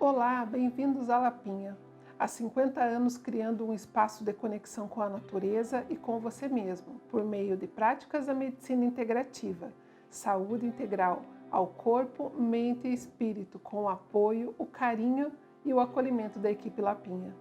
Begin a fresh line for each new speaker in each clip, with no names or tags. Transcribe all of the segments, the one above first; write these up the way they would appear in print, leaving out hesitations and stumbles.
Olá, bem-vindos à Lapinha. Há 50 anos criando um espaço de conexão com a natureza e com você mesmo, por meio de práticas da medicina integrativa, saúde integral ao corpo, mente e espírito, com o apoio, o carinho e o acolhimento da equipe Lapinha.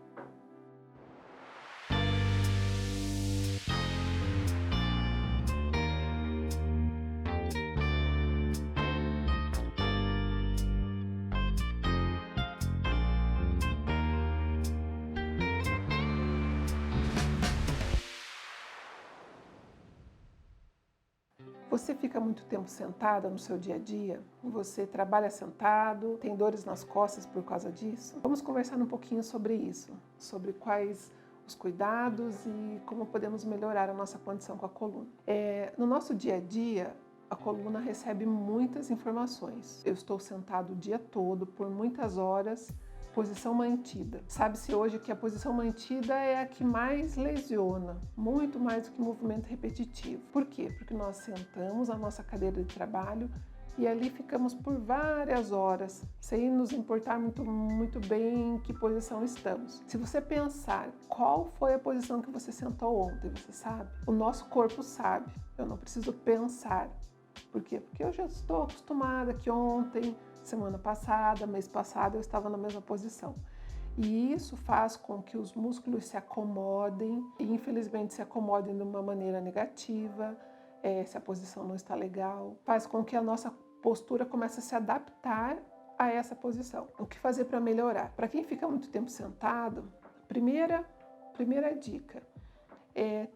Você fica muito tempo sentada no seu dia a dia? Você trabalha sentado? Tem dores nas costas por causa disso? Vamos conversar um pouquinho sobre isso, sobre quais os cuidados e como podemos melhorar a nossa condição com a coluna. No nosso dia a dia, a coluna recebe muitas informações. Eu estou sentado o dia todo, por muitas horas, posição mantida. Sabe-se hoje que a posição mantida é a que mais lesiona, muito mais do que movimento repetitivo. Por quê? Porque nós sentamos na nossa cadeira de trabalho e ali ficamos por várias horas, sem nos importar muito bem em que posição estamos. Se você pensar qual foi a posição que você sentou ontem, você sabe? O nosso corpo sabe, eu não preciso pensar. Por quê? Porque eu já estou acostumada que ontem, semana passada, mês passado, eu estava na mesma posição. E isso faz com que os músculos se acomodem, e infelizmente se acomodem de uma maneira negativa, se a posição não está legal, faz com que a nossa postura comece a se adaptar a essa posição. O que fazer para melhorar? Para quem fica muito tempo sentado, primeira dica,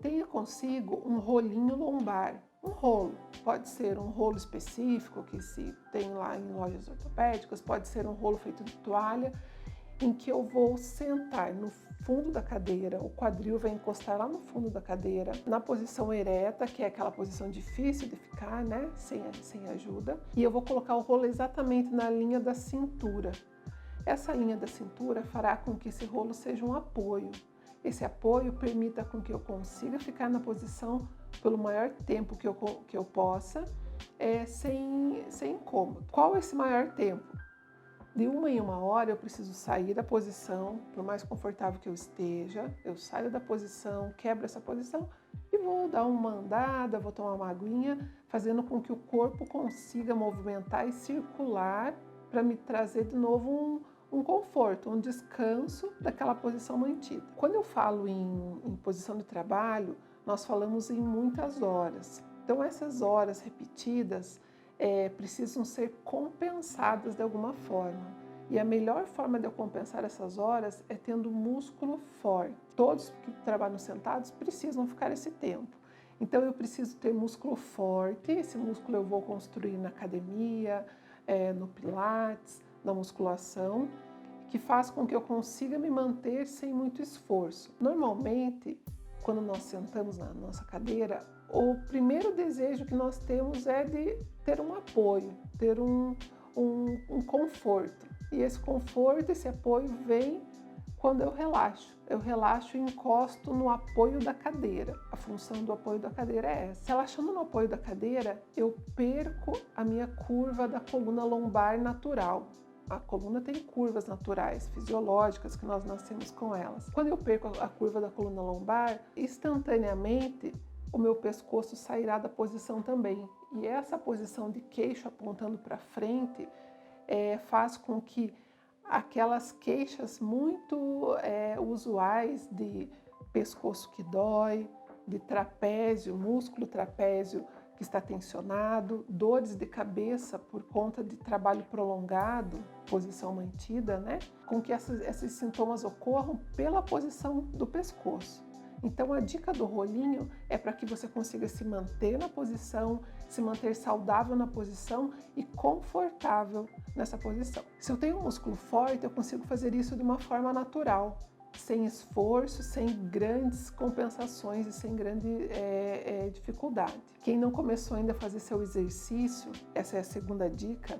tenha consigo um rolinho lombar. Um rolo, pode ser um rolo específico que se tem lá em lojas ortopédicas, pode ser um rolo feito de toalha, em que eu vou sentar no fundo da cadeira, o quadril vai encostar lá no fundo da cadeira, na posição ereta, que é aquela posição difícil de ficar, né, sem ajuda, e eu vou colocar o rolo exatamente na linha da cintura. Essa linha da cintura fará com que esse rolo seja um apoio. Esse apoio permita com que eu consiga ficar na posição pelo maior tempo que eu possa, sem incômodo. Qual é esse maior tempo? De uma em uma hora eu preciso sair da posição, por mais confortável que eu esteja, eu saio da posição, quebro essa posição e vou dar uma andada, vou tomar uma aguinha, fazendo com que o corpo consiga movimentar e circular para me trazer de novo um conforto, um descanso daquela posição mantida. Quando eu falo em posição de trabalho, nós falamos em muitas horas. Então essas horas repetidas precisam ser compensadas de alguma forma. E a melhor forma de eu compensar essas horas é tendo músculo forte. Todos que trabalham sentados precisam ficar esse tempo. Então eu preciso ter músculo forte, esse músculo eu vou construir na academia, no pilates, na musculação, que faz com que eu consiga me manter sem muito esforço. Normalmente, quando nós sentamos na nossa cadeira, o primeiro desejo que nós temos é de ter um apoio, ter um conforto. E esse conforto, esse apoio vem quando eu relaxo. Eu relaxo e encosto no apoio da cadeira. A função do apoio da cadeira é essa. Relaxando no apoio da cadeira, eu perco a minha curva da coluna lombar natural. A coluna tem curvas naturais, fisiológicas, que nós nascemos com elas. Quando eu perco a curva da coluna lombar, instantaneamente o meu pescoço sairá da posição também. E essa posição de queixo apontando para frente faz com que aquelas queixas muito usuais de pescoço que dói, de trapézio, músculo trapézio que está tensionado, dores de cabeça por conta de trabalho prolongado, posição mantida, né? Com que esses sintomas ocorram pela posição do pescoço. Então a dica do rolinho é para que você consiga se manter na posição, se manter saudável na posição e confortável nessa posição. Se eu tenho um músculo forte, eu consigo fazer isso de uma forma natural, sem esforço, sem grandes compensações e sem grande dificuldade. Quem não começou ainda a fazer seu exercício, essa é a segunda dica,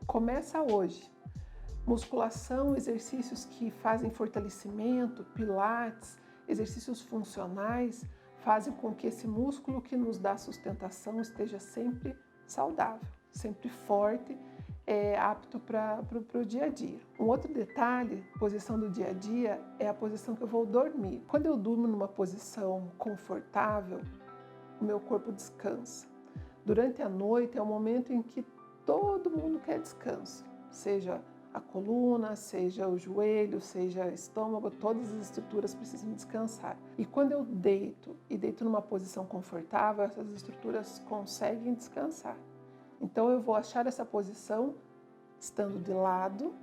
começa hoje. Musculação, exercícios que fazem fortalecimento, pilates, exercícios funcionais, fazem com que esse músculo que nos dá sustentação esteja sempre saudável, sempre forte apto para o dia a dia. Um outro detalhe, posição do dia a dia, é a posição que eu vou dormir. Quando eu durmo numa posição confortável, o meu corpo descansa. Durante a noite é o momento em que todo mundo quer descanso, seja a coluna, seja o joelho, seja o estômago, todas as estruturas precisam descansar. E quando eu deito numa posição confortável, essas estruturas conseguem descansar. Então eu vou achar essa posição estando de lado,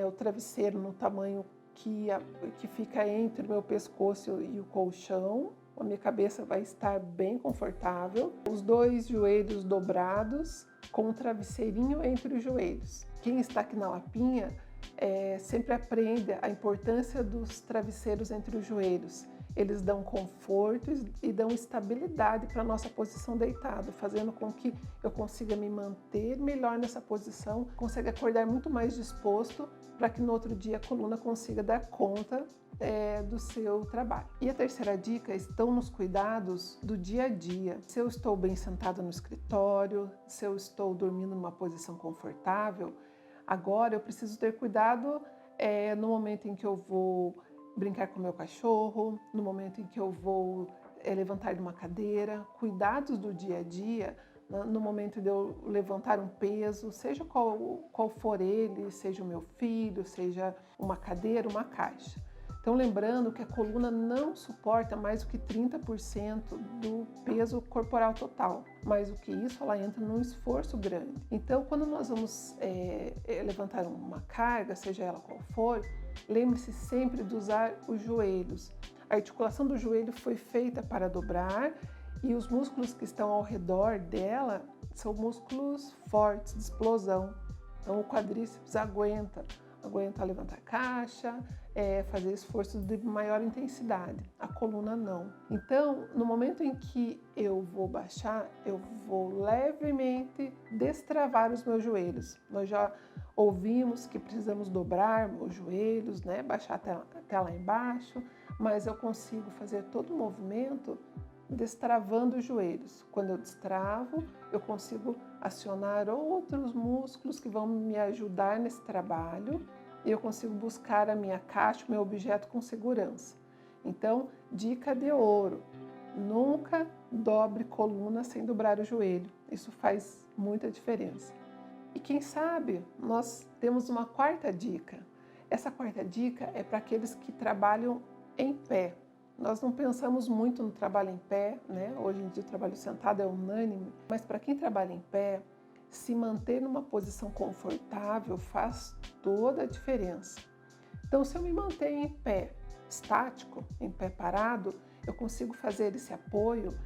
o travesseiro no tamanho que fica entre o meu pescoço e o colchão. A minha cabeça vai estar bem confortável, os dois joelhos dobrados, com um travesseirinho entre os joelhos. Quem está aqui na Lapinha sempre aprende a importância dos travesseiros entre os joelhos. Eles dão conforto e dão estabilidade para a nossa posição deitado, fazendo com que eu consiga me manter melhor nessa posição, consiga acordar muito mais disposto para que no outro dia a coluna consiga dar conta do seu trabalho. E a terceira dica estão nos cuidados do dia a dia. Se eu estou bem sentada no escritório, se eu estou dormindo numa posição confortável, agora eu preciso ter cuidado no momento em que eu vou brincar com o meu cachorro, no momento em que eu vou levantar de uma cadeira, cuidados do dia a dia, no momento de eu levantar um peso, seja qual for ele, seja o meu filho, seja uma cadeira, uma caixa. Então, lembrando que a coluna não suporta mais do que 30% do peso corporal total. Mais do que isso, ela entra num esforço grande. Então, quando nós vamos levantar uma carga, seja ela qual for, lembre-se sempre de usar os joelhos. A articulação do joelho foi feita para dobrar e os músculos que estão ao redor dela são músculos fortes, de explosão. Então, o quadríceps aguenta levantar a caixa, fazer esforços de maior intensidade. A coluna não. Então, no momento em que eu vou baixar, eu vou levemente destravar os meus joelhos. Nós já ouvimos que precisamos dobrar os joelhos, né? Baixar até lá embaixo, mas eu consigo fazer todo o movimento destravando os joelhos. Quando eu destravo, eu consigo acionar outros músculos que vão me ajudar nesse trabalho e eu consigo buscar a minha caixa, o meu objeto com segurança. Então, dica de ouro: nunca dobre coluna sem dobrar o joelho. Isso faz muita diferença. E quem sabe, nós temos uma quarta dica. Essa quarta dica é para aqueles que trabalham em pé. Nós não pensamos muito no trabalho em pé, né? Hoje em dia o trabalho sentado é unânime, mas para quem trabalha em pé, se manter numa posição confortável faz toda a diferença. Então, se eu me mantenho em pé estático, em pé parado, eu consigo fazer esse apoio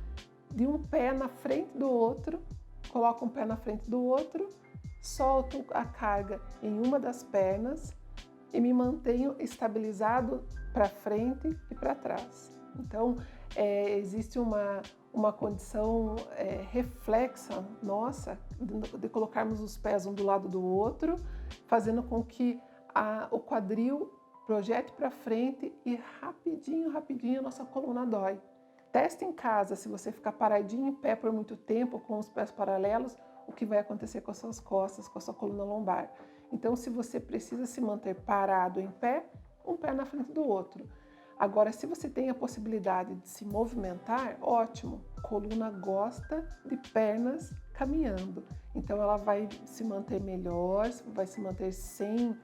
de um pé na frente do outro, coloco um pé na frente do outro, solto a carga em uma das pernas e me mantenho estabilizado para frente e para trás. Então, existe uma condição reflexa nossa de colocarmos os pés um do lado do outro, fazendo com que o quadril projete para frente e rapidinho a nossa coluna dói. Teste em casa, se você ficar paradinho em pé por muito tempo, com os pés paralelos, o que vai acontecer com as suas costas, com a sua coluna lombar. Então, se você precisa se manter parado em pé, um pé na frente do outro. Agora, se você tem a possibilidade de se movimentar, ótimo. Coluna gosta de pernas caminhando. Então, ela vai se manter melhor, vai se manter sem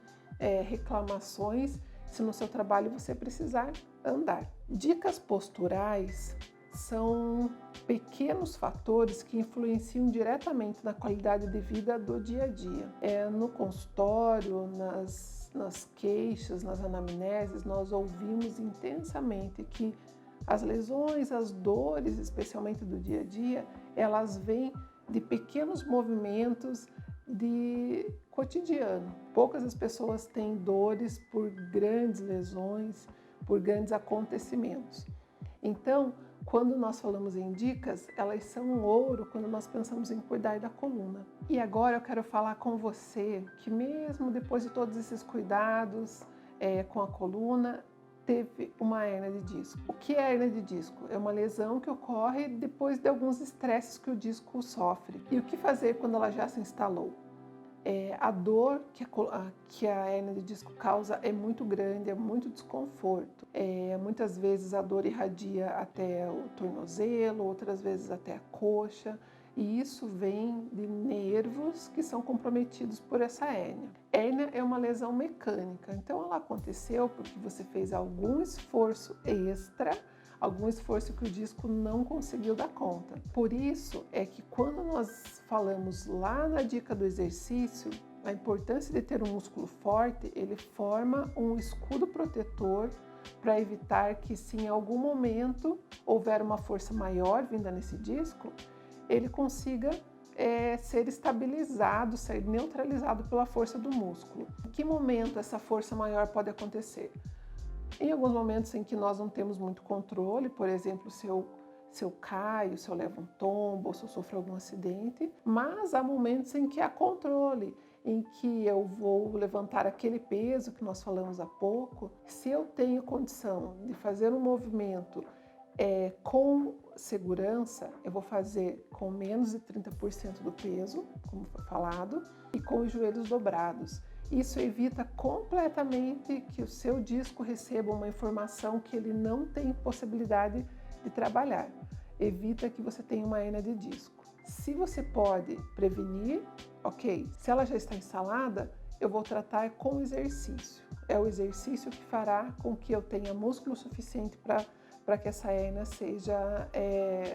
reclamações, se no seu trabalho você precisar andar. Dicas posturais são pequenos fatores que influenciam diretamente na qualidade de vida do dia a dia. No consultório, nas queixas, nas anamneses, nós ouvimos intensamente que as lesões, as dores, especialmente do dia a dia, elas vêm de pequenos movimentos de cotidiano. Poucas as pessoas têm dores por grandes lesões, por grandes acontecimentos. Então, quando nós falamos em dicas, elas são um ouro quando nós pensamos em cuidar da coluna. E agora eu quero falar com você que mesmo depois de todos esses cuidados com a coluna, teve uma hérnia de disco. O que é hérnia de disco? É uma lesão que ocorre depois de alguns estresses que o disco sofre. E o que fazer quando ela já se instalou? A dor que a hérnia de disco causa é muito grande, é muito desconforto. Muitas vezes a dor irradia até o tornozelo, outras vezes até a coxa. E isso vem de nervos que são comprometidos por essa hérnia. Hérnia é uma lesão mecânica, então ela aconteceu porque você fez algum esforço extra, algum esforço que o disco não conseguiu dar conta. Por isso é que quando nós falamos lá na dica do exercício, a importância de ter um músculo forte, ele forma um escudo protetor para evitar que se em algum momento houver uma força maior vinda nesse disco, ele consiga ser estabilizado, ser neutralizado pela força do músculo. Em que momento essa força maior pode acontecer? Em alguns momentos em que nós não temos muito controle, por exemplo, se eu caio, se eu levo um tombo, ou se eu sofro algum acidente, mas há momentos em que há controle, em que eu vou levantar aquele peso que nós falamos há pouco. Se eu tenho condição de fazer um movimento com segurança, eu vou fazer com menos de 30% do peso, como foi falado, e com os joelhos dobrados. Isso evita completamente que o seu disco receba uma informação que ele não tem possibilidade de trabalhar. Evita que você tenha uma hérnia de disco. Se você pode prevenir, ok. Se ela já está instalada, eu vou tratar com exercício. É o exercício que fará com que eu tenha músculo suficiente para que essa hérnia seja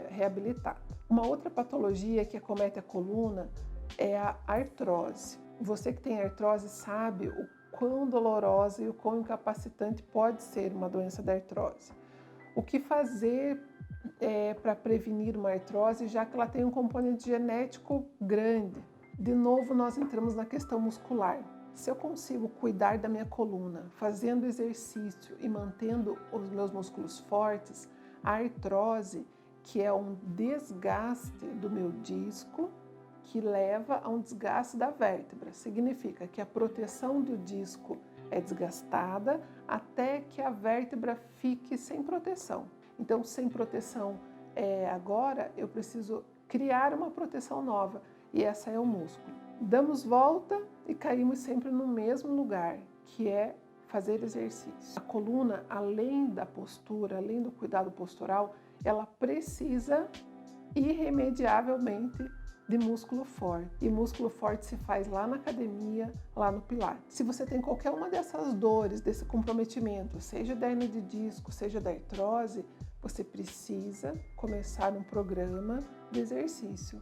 reabilitada. Uma outra patologia que acomete a coluna é a artrose. Você que tem artrose sabe o quão dolorosa e o quão incapacitante pode ser uma doença da artrose. O que fazer para prevenir uma artrose, já que ela tem um componente genético grande? De novo, nós entramos na questão muscular. Se eu consigo cuidar da minha coluna, fazendo exercício e mantendo os meus músculos fortes, a artrose, que é um desgaste do meu disco, que leva a um desgaste da vértebra, significa que a proteção do disco é desgastada até que a vértebra fique sem proteção. Então, sem proteção agora, eu preciso criar uma proteção nova, e essa é o músculo. Damos volta e caímos sempre no mesmo lugar, que é fazer exercício. A coluna, além da postura, além do cuidado postural, ela precisa irremediavelmente de músculo forte. E músculo forte se faz lá na academia, lá no Pilates. Se você tem qualquer uma dessas dores, desse comprometimento, seja da hérnia de disco, seja da artrose, você precisa começar um programa de exercício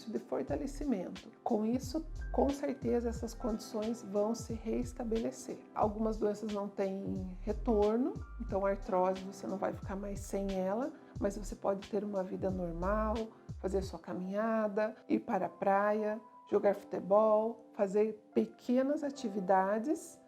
de fortalecimento. Com isso, com certeza, essas condições vão se reestabelecer. Algumas doenças não têm retorno, então a artrose você não vai ficar mais sem ela, mas você pode ter uma vida normal, fazer sua caminhada, ir para a praia, jogar futebol, fazer pequenas atividades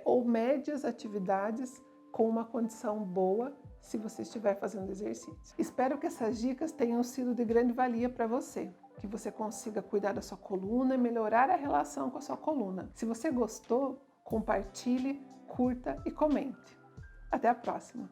ou médias atividades com uma condição boa, se você estiver fazendo exercício. Espero que essas dicas tenham sido de grande valia para você, que você consiga cuidar da sua coluna e melhorar a relação com a sua coluna. Se você gostou, compartilhe, curta e comente. Até a próxima!